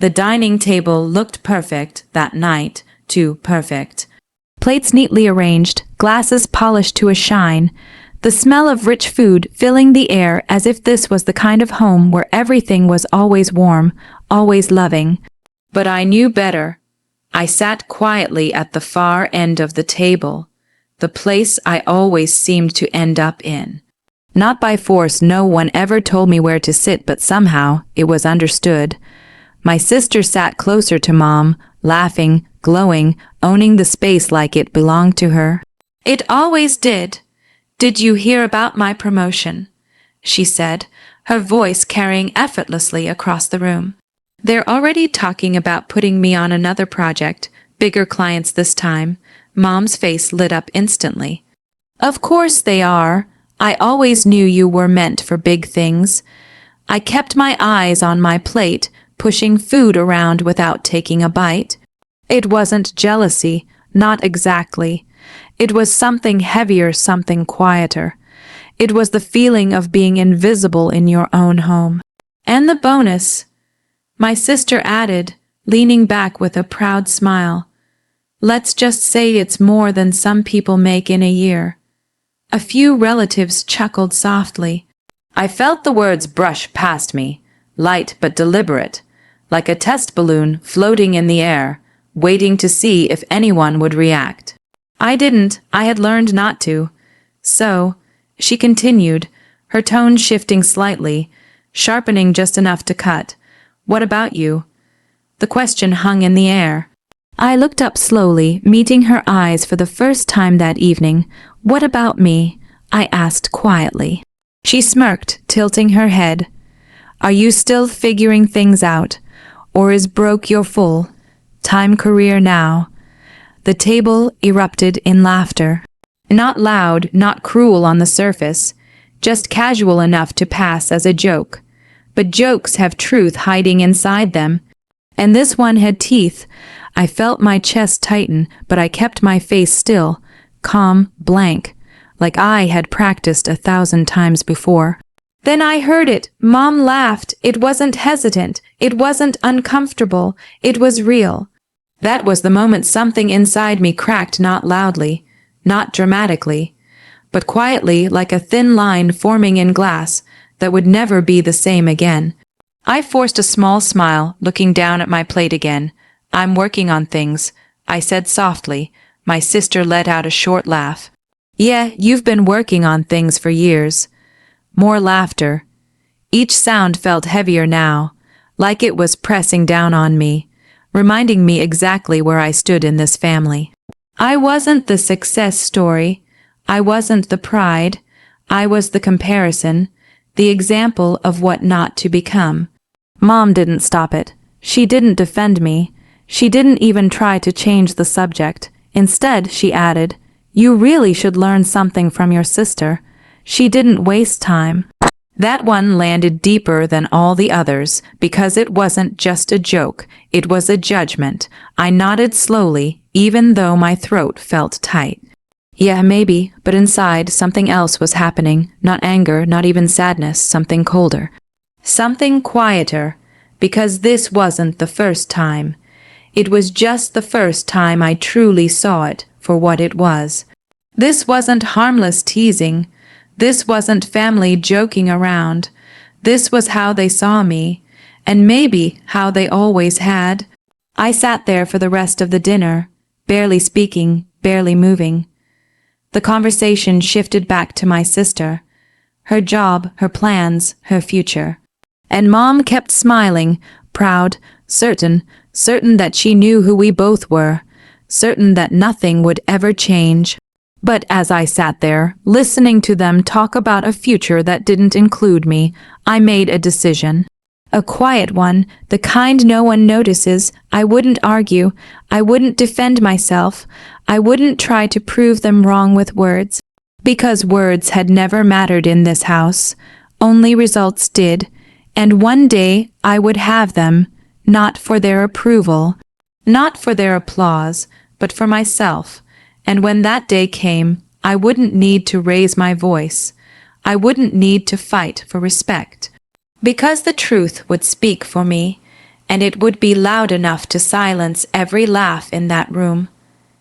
The dining table looked perfect that night, too perfect. Plates neatly arranged, glasses polished to a shine, the smell of rich food filling the air as if this was the kind of home where everything was always warm, always loving. But I knew better. I sat quietly at the far end of the table, the place I always seemed to end up in. Not by force, no one ever told me where to sit, but somehow it was understood. My sister sat closer to Mom, laughing, glowing, owning the space like it belonged to her. "It always did. Did you hear about my promotion?" she said, her voice carrying effortlessly across the room. "They're already talking about putting me on another project, bigger clients this time." Mom's face lit up instantly. "Of course they are. I always knew you were meant for big things." I kept my eyes on my plate, pushing food around without taking a bite. It wasn't jealousy, not exactly. It was something heavier, something quieter. It was the feeling of being invisible in your own home. "And the bonus," my sister added, leaning back with a proud smile. "Let's just say it's more than some people make in a year." A few relatives chuckled softly. I felt the words brush past me, light but deliberate, like a test balloon floating in the air, waiting to see if anyone would react. I didn't. I had learned not to. "So," she continued, her tone shifting slightly, sharpening just enough to cut, "what about you?" The question hung in the air. I looked up slowly, meeting her eyes for the first time that evening. "What about me?" I asked quietly. She smirked, tilting her head. "Are you still figuring things out? Or is broke your full time career now?" The table erupted in laughter. Not loud, not cruel on the surface, just casual enough to pass as a joke. But jokes have truth hiding inside them. And this one had teeth. I felt my chest tighten, but I kept my face still, calm, blank, like I had practiced 1,000 times before. Then I heard it. Mom laughed. It wasn't hesitant. It wasn't uncomfortable. It was real. That was the moment something inside me cracked, not loudly, not dramatically, but quietly, like a thin line forming in glass that would never be the same again. I forced a small smile, looking down at my plate again. "I'm working on things," I said softly. My sister let out a short laugh. "Yeah, you've been working on things for years." More laughter. Each sound felt heavier now, like it was pressing down on me, reminding me exactly where I stood in this family. I wasn't the success story. I wasn't the pride. I was the comparison, the example of what not to become. Mom didn't stop it. She didn't defend me. She didn't even try to change the subject. Instead, she added, "You really should learn something from your sister." She didn't waste time. That one landed deeper than all the others, because it wasn't just a joke, it was a judgment. I nodded slowly, even though my throat felt tight. Yeah, maybe, but inside something else was happening. Not anger, not even sadness, something colder. Something quieter, because this wasn't the first time. It was just the first time I truly saw it for what it was. This wasn't harmless teasing. This wasn't family joking around. This was how they saw me, and maybe how they always had. I sat there for the rest of the dinner, barely speaking, barely moving. The conversation shifted back to my sister, her job, her plans, her future. And Mom kept smiling, proud, certain that she knew who we both were, certain that nothing would ever change. But as I sat there, listening to them talk about a future that didn't include me, I made a decision. A quiet one, the kind no one notices. I wouldn't argue. I wouldn't defend myself. I wouldn't try to prove them wrong with words. Because words had never mattered in this house. Only results did. And one day I would have them, not for their approval, not for their applause, but for myself. And when that day came, I wouldn't need to raise my voice. I wouldn't need to fight for respect. Because the truth would speak for me, and it would be loud enough to silence every laugh in that room.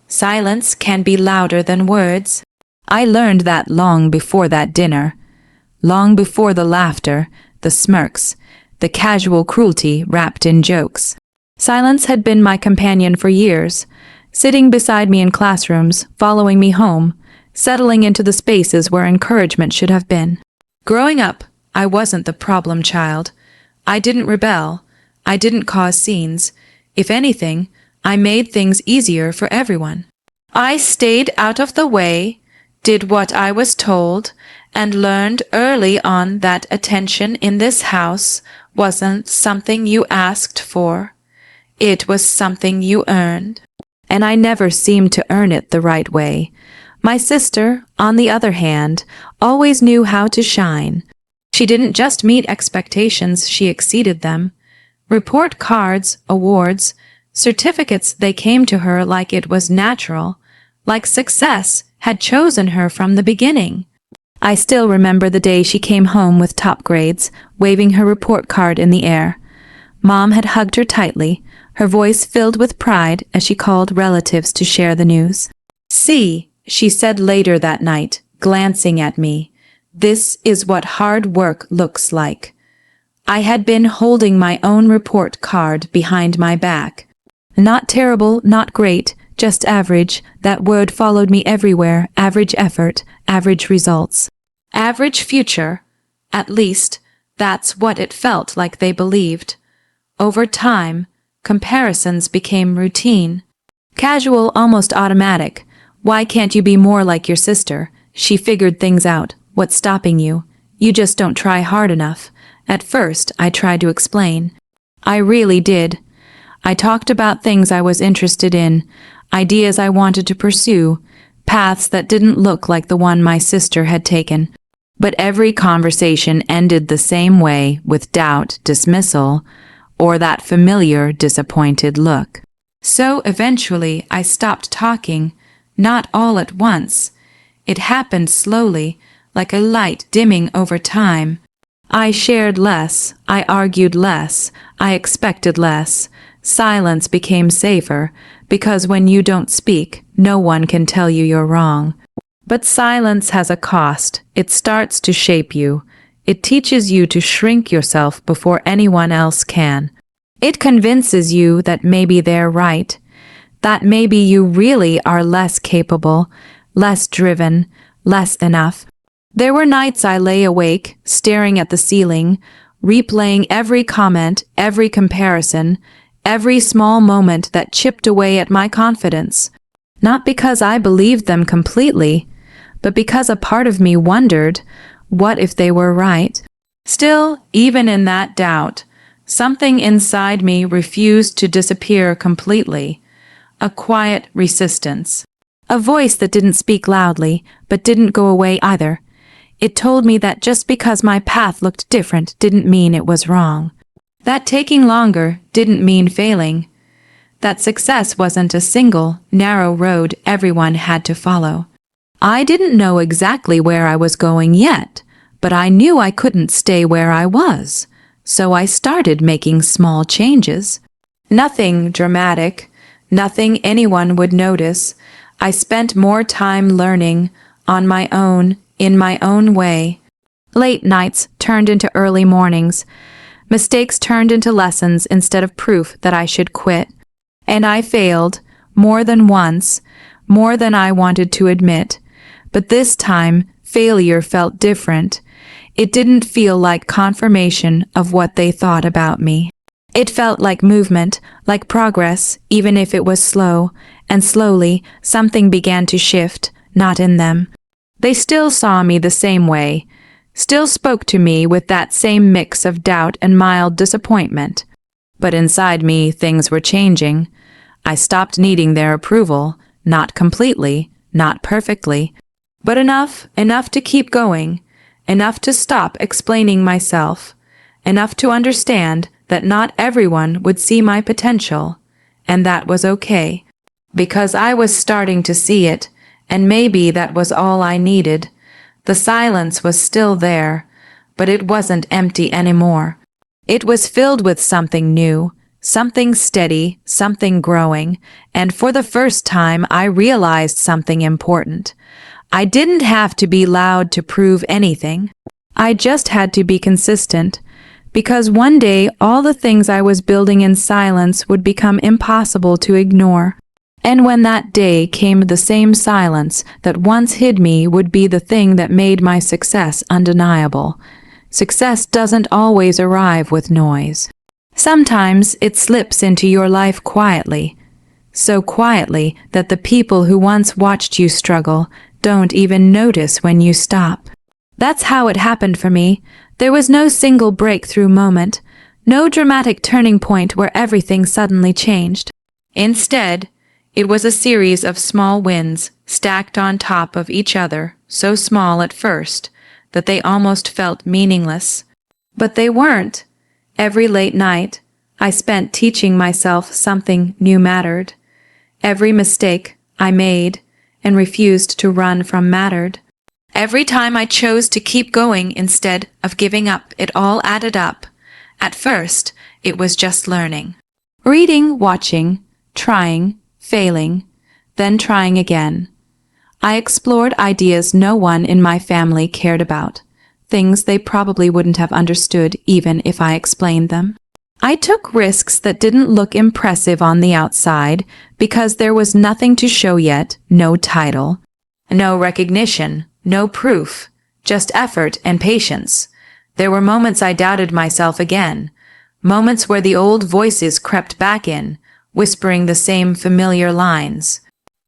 Silence can be louder than words. I learned that long before that dinner, long before the laughter, the smirks, the casual cruelty wrapped in jokes. Silence had been my companion for years, sitting beside me in classrooms, following me home, settling into the spaces where encouragement should have been. Growing up, I wasn't the problem child. I didn't rebel. I didn't cause scenes. If anything, I made things easier for everyone. I stayed out of the way, did what I was told, and learned early on that attention in this house wasn't something you asked for. It was something you earned. And I never seemed to earn it the right way. My sister, on the other hand, always knew how to shine. She didn't just meet expectations, she exceeded them. Report cards, awards, certificates, they came to her like it was natural, like success had chosen her from the beginning. I still remember the day she came home with top grades, waving her report card in the air. Mom had hugged her tightly, her voice filled with pride as she called relatives to share the news. "See," she said later that night, glancing at me, "this is what hard work looks like." I had been holding my own report card behind my back. Not terrible, not great, just average. That word followed me everywhere. Average effort, average results. Average future. At least, that's what it felt like they believed. Over time, comparisons became routine. Casual, almost automatic. "Why can't you be more like your sister? She figured things out. What's stopping you? You just don't try hard enough." At first, I tried to explain. I really did. I talked about things I was interested in, ideas I wanted to pursue, paths that didn't look like the one my sister had taken. But every conversation ended the same way, with doubt, dismissal, or that familiar, disappointed look. So eventually I stopped talking, not all at once. It happened slowly, like a light dimming over time. I shared less, I argued less, I expected less. Silence became safer, because when you don't speak, no one can tell you you're wrong. But silence has a cost. It starts to shape you. It teaches you to shrink yourself before anyone else can. It convinces you that maybe they're right, that maybe you really are less capable, less driven, less enough. There were nights I lay awake, staring at the ceiling, replaying every comment, every comparison, every small moment that chipped away at my confidence. Not because I believed them completely, but because a part of me wondered, what if they were right? Still, even in that doubt, something inside me refused to disappear completely. A quiet resistance. A voice that didn't speak loudly, but didn't go away either. It told me that just because my path looked different didn't mean it was wrong. That taking longer didn't mean failing. That success wasn't a single, narrow road everyone had to follow. I didn't know exactly where I was going yet, but I knew I couldn't stay where I was. So I started making small changes. Nothing dramatic, nothing anyone would notice. I spent more time learning, on my own, in my own way. Late nights turned into early mornings. Mistakes turned into lessons instead of proof that I should quit. And I failed, more than once, more than I wanted to admit. But this time, failure felt different. It didn't feel like confirmation of what they thought about me. It felt like movement, like progress, even if it was slow, and slowly something began to shift, not in them. They still saw me the same way, still spoke to me with that same mix of doubt and mild disappointment. But inside me, things were changing. I stopped needing their approval, not completely, not perfectly, but enough to keep going, enough to stop explaining myself, enough to understand that not everyone would see my potential, and that was okay, because I was starting to see it, and maybe that was all I needed. The silence was still there, but it wasn't empty anymore. It was filled with something new, something steady, something growing, and for the first time I realized something important. I didn't have to be loud to prove anything. I just had to be consistent, because one day all the things I was building in silence would become impossible to ignore. And when that day came, the same silence that once hid me would be the thing that made my success undeniable. Success doesn't always arrive with noise. Sometimes it slips into your life quietly, so quietly that the people who once watched you struggle don't even notice when you stop. That's how it happened for me. There was no single breakthrough moment, no dramatic turning point where everything suddenly changed. Instead, it was a series of small wins stacked on top of each other, so small at first that they almost felt meaningless. But they weren't. Every late night, I spent teaching myself something new mattered. Every mistake I made and refused to run from mattered. Every time I chose to keep going instead of giving up, it all added up. At first, it was just learning. Reading, watching, trying, failing, then trying again. I explored ideas no one in my family cared about, things they probably wouldn't have understood even if I explained them. I took risks that didn't look impressive on the outside because there was nothing to show yet, no title, no recognition, no proof, just effort and patience. There were moments I doubted myself again, moments where the old voices crept back in, whispering the same familiar lines.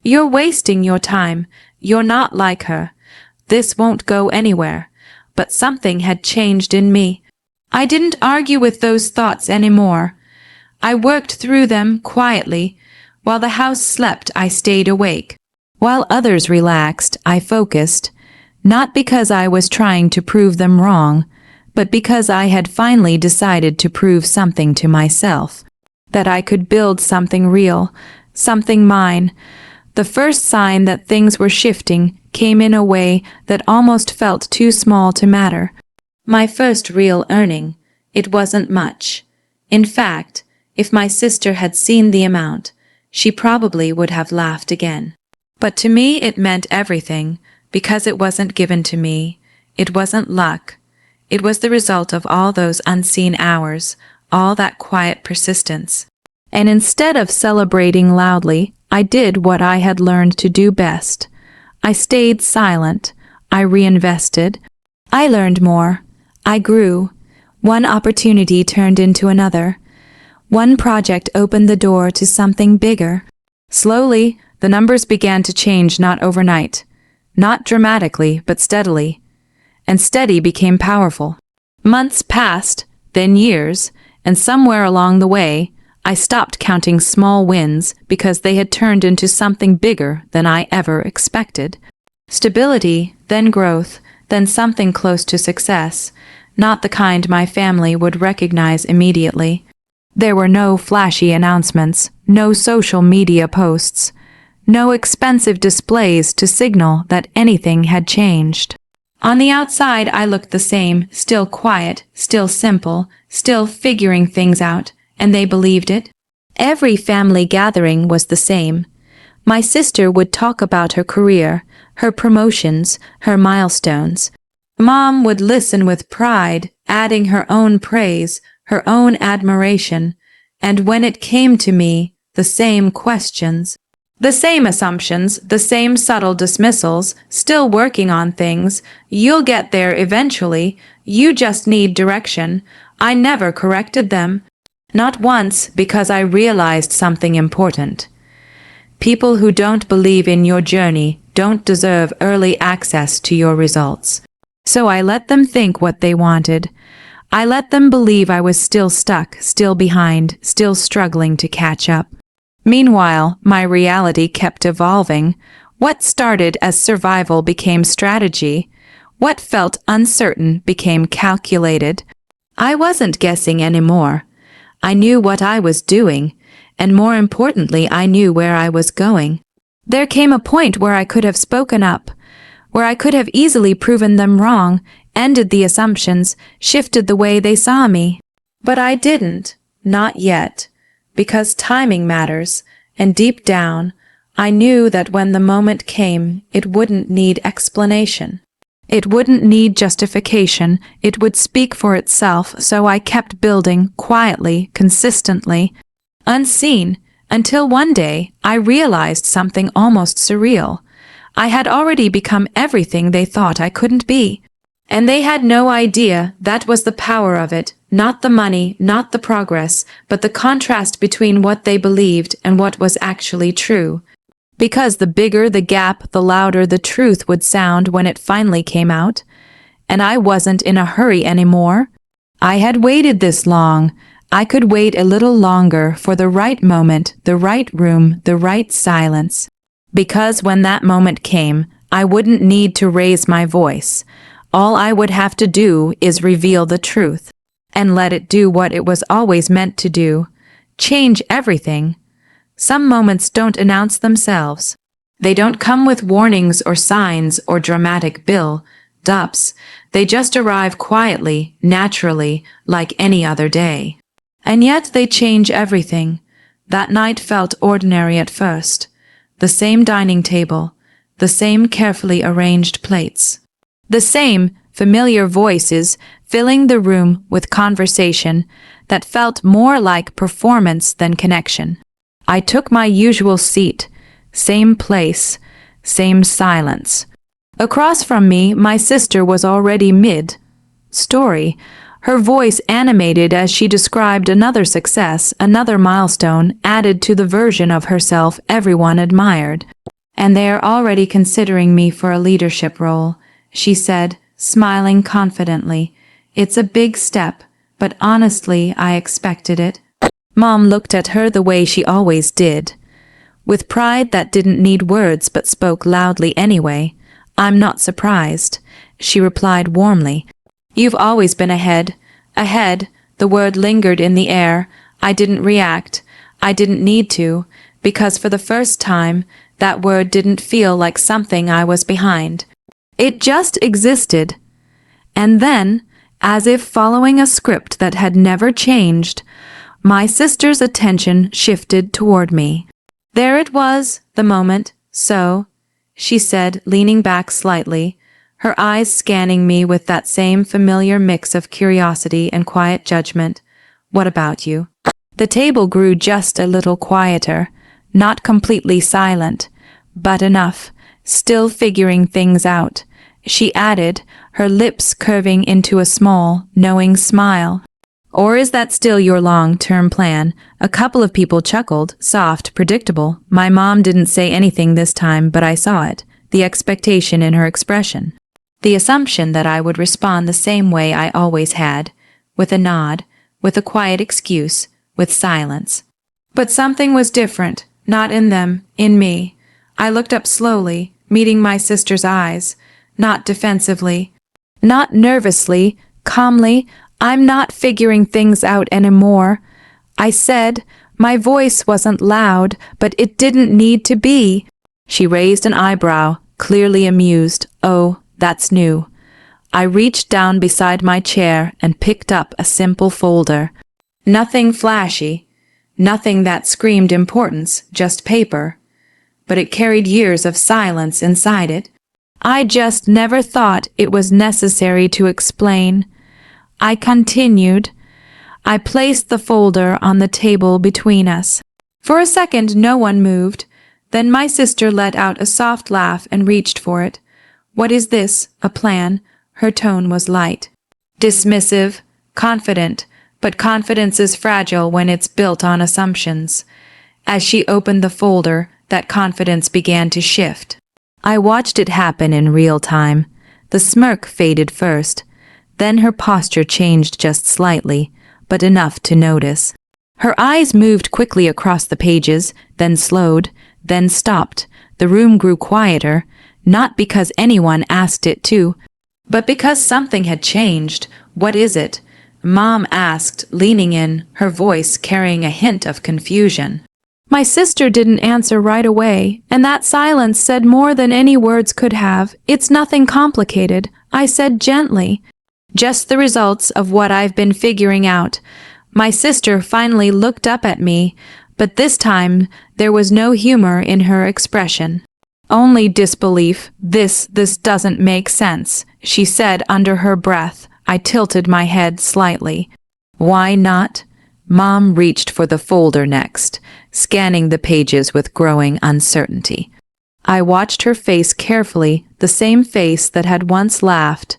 You're wasting your time. You're not like her. This won't go anywhere. But something had changed in me. I didn't argue with those thoughts anymore. I worked through them quietly. While the house slept, I stayed awake. While others relaxed, I focused, not because I was trying to prove them wrong, but because I had finally decided to prove something to myself, that I could build something real, something mine. The first sign that things were shifting came in a way that almost felt too small to matter. My first real earning, it wasn't much. In fact, if my sister had seen the amount, she probably would have laughed again. But to me it meant everything, because it wasn't given to me. It wasn't luck. It was the result of all those unseen hours, all that quiet persistence. And instead of celebrating loudly, I did what I had learned to do best. I stayed silent. I reinvested. I learned more. I grew. One opportunity turned into another. One project opened the door to something bigger. Slowly, the numbers began to change, not overnight. Not dramatically, but steadily. And steady became powerful. Months passed, then years, and somewhere along the way, I stopped counting small wins because they had turned into something bigger than I ever expected. Stability, then growth, then something close to success, not the kind my family would recognize immediately. There were no flashy announcements, no social media posts, no expensive displays to signal that anything had changed. On the outside, I looked the same, still quiet, still simple, still figuring things out, and they believed it. Every family gathering was the same. My sister would talk about her career, her promotions, her milestones. Mom would listen with pride, adding her own praise, her own admiration, and when it came to me, the same questions. The same assumptions, the same subtle dismissals, still working on things. You'll get there eventually. You just need direction. I never corrected them. Not once, because I realized something important. People who don't believe in your journey don't deserve early access to your results. So I let them think what they wanted. I let them believe I was still stuck, still behind, still struggling to catch up. Meanwhile, my reality kept evolving. What started as survival became strategy. What felt uncertain became calculated. I wasn't guessing anymore. I knew what I was doing, and more importantly, I knew where I was going. There came a point where I could have spoken up, where I could have easily proven them wrong, ended the assumptions, shifted the way they saw me. But I didn't, not yet. because timing matters, and deep down, I knew that when the moment came, it wouldn't need explanation. It wouldn't need justification, it would speak for itself, so I kept building, quietly, consistently, unseen, until one day I realized something almost surreal. I had already become everything they thought I couldn't be. And they had no idea that was the power of it, not the money, not the progress, but the contrast between what they believed and what was actually true. Because the bigger the gap, the louder the truth would sound when it finally came out. And I wasn't in a hurry anymore. I had waited this long. I could wait a little longer for the right moment, the right room, the right silence. Because when that moment came, I wouldn't need to raise my voice. All I would have to do is reveal the truth, and let it do what it was always meant to do, change everything. Some moments don't announce themselves. They don't come with warnings or signs or dramatic build-ups. They just arrive quietly, naturally, like any other day. And yet they change everything. That night felt ordinary at first. The same dining table, the same carefully arranged plates. The same familiar voices filling the room with conversation that felt more like performance than connection. I took my usual seat, same place, same silence. Across from me, my sister was already mid-story, her voice animated as she described another success, another milestone added to the version of herself everyone admired. And they are already considering me for a leadership role, she said, smiling confidently. It's a big step, but honestly, I expected it. Mom looked at her the way she always did, with pride that didn't need words but spoke loudly anyway. I'm not surprised, she replied warmly. You've always been ahead. Ahead, the word lingered in the air. I didn't react. I didn't need to, because for the first time, that word didn't feel like something I was behind. It just existed. And then, as if following a script that had never changed, my sister's attention shifted toward me. There it was, the moment. So, she said, leaning back slightly, her eyes scanning me with that same familiar mix of curiosity and quiet judgment. What about you? The table grew just a little quieter, not completely silent, but enough, still figuring things out. She added, her lips curving into a small, knowing smile. Or is that still your long-term plan? A couple of people chuckled, soft, predictable. My mom didn't say anything this time, but I saw it, the expectation in her expression. The assumption that I would respond the same way I always had, with a nod, with a quiet excuse, with silence. But something was different, not in them, in me. I looked up slowly, meeting my sister's eyes, not defensively, not nervously, calmly. I'm not figuring things out anymore, I said. My voice wasn't loud, but it didn't need to be. She raised an eyebrow, clearly amused. Oh, that's new. I reached down beside my chair and picked up a simple folder. Nothing flashy, nothing that screamed importance, just paper. But it carried years of silence inside it. I just never thought it was necessary to explain. I continued. I placed the folder on the table between us. For a second, no one moved. Then my sister let out a soft laugh and reached for it. What is this? A plan? Her tone was light, dismissive, confident, but confidence is fragile when it's built on assumptions. As she opened the folder, that confidence began to shift. I watched it happen in real time. The smirk faded first. Then her posture changed just slightly, but enough to notice. Her eyes moved quickly across the pages, then slowed, then stopped. The room grew quieter, not because anyone asked it to, but because something had changed. What is it? Mom asked, leaning in, her voice carrying a hint of confusion. My sister didn't answer right away, and that silence said more than any words could have. It's nothing complicated, I said gently. Just the results of what I've been figuring out. My sister finally looked up at me, but this time there was no humor in her expression. Only disbelief. This doesn't make sense, she said under her breath. I tilted my head slightly. Why not? Mom reached for the folder next, scanning the pages with growing uncertainty. I watched her face carefully, the same face that had once laughed,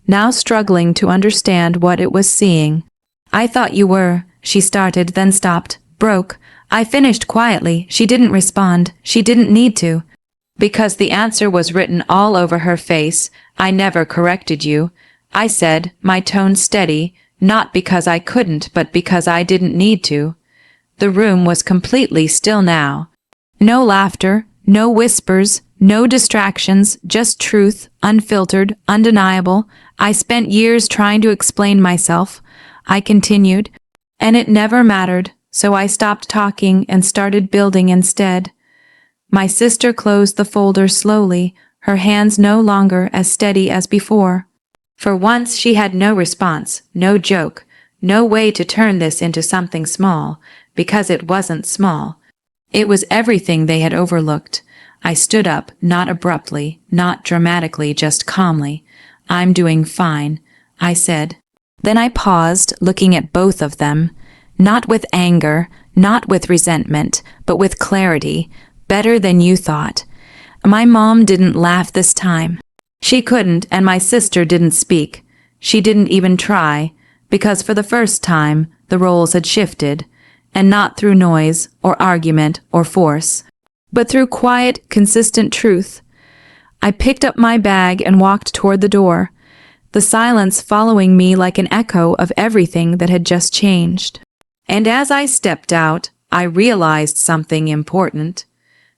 now struggling to understand what it was seeing. I thought you were, she started, then stopped. Broke. I finished quietly. She didn't respond. She didn't need to. Because the answer was written all over her face. I never corrected you, I said, my tone steady, not because I couldn't, but because I didn't need to. The room was completely still now. No laughter, no whispers, no distractions, just truth, unfiltered, undeniable. I spent years trying to explain myself, I continued, and it never mattered, so I stopped talking and started building instead. My sister closed the folder slowly, her hands no longer as steady as before. For once she had no response, no joke, no way to turn this into something small, because it wasn't small. It was everything they had overlooked. I stood up, not abruptly, not dramatically, just calmly. I'm doing fine, I said. Then I paused, looking at both of them, not with anger, not with resentment, but with clarity. Better than you thought. My mom didn't laugh this time. She couldn't, and my sister didn't speak. She didn't even try, because for the first time, the roles had shifted, and not through noise, or argument, or force, but through quiet, consistent truth. I picked up my bag and walked toward the door, the silence following me like an echo of everything that had just changed. And as I stepped out, I realized something important.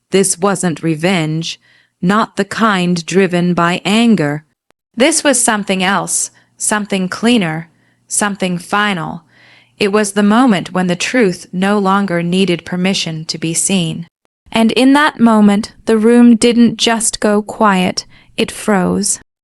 This wasn't revenge, not the kind driven by anger. This was something else, something cleaner, something final. It was the moment when the truth no longer needed permission to be seen. And in that moment, the room didn't just go quiet, it froze.